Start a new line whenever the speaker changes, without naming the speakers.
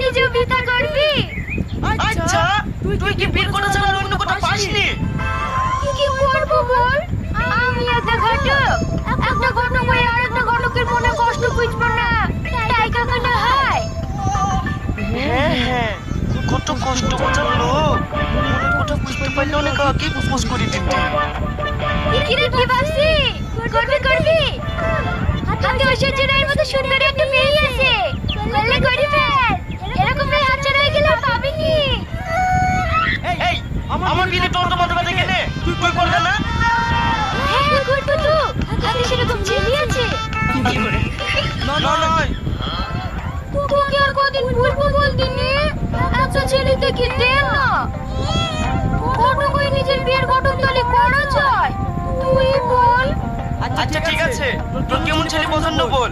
নিজেও বিয়ে করবি?
আচ্ছা তুই কি বিয়ের কথা ছাড়া আর অন্য কথা পাসনি?
কি করব বল? আমি একটা ঘটক, একটা ঘটক হয়ে আর একটা ঘটকের মনে কষ্ট বুঝবো না, তাই কখনো হয়?
হ্যাঁ হ্যাঁ, কত কষ্ট বোঝার লোক, মনের কথা বুঝতে পারলে অনেক আগে প্রপোজ করে দিতে।
কিরে কি ভাবছি? করবি? হাতে ঐশ্বর্য রায়ের মতো সুন্দরী একটা মেয়ে আছে, করলে করি ফেল। এরকম মেয়ে হাতছাড়া হয়ে গেলে আর পাবিনি।
এই আমার বিয়ে তোর তো মাথা ব্যথা কেনে? তুই করবে না?
হ্যাঁ করবো তো, হাতে সেরকম ছেলে আছে।
না নয়,
তোকে আর কদিন বলবো বলদিনি, একটা ছেলে দেখি দে না। ঘটক হয়ে নিজের বিয়ের ঘটক তালি করা যায়? তুই বল।
আচ্ছা ঠিক আছে, তোর কেমন ছেলে পছন্দ বল।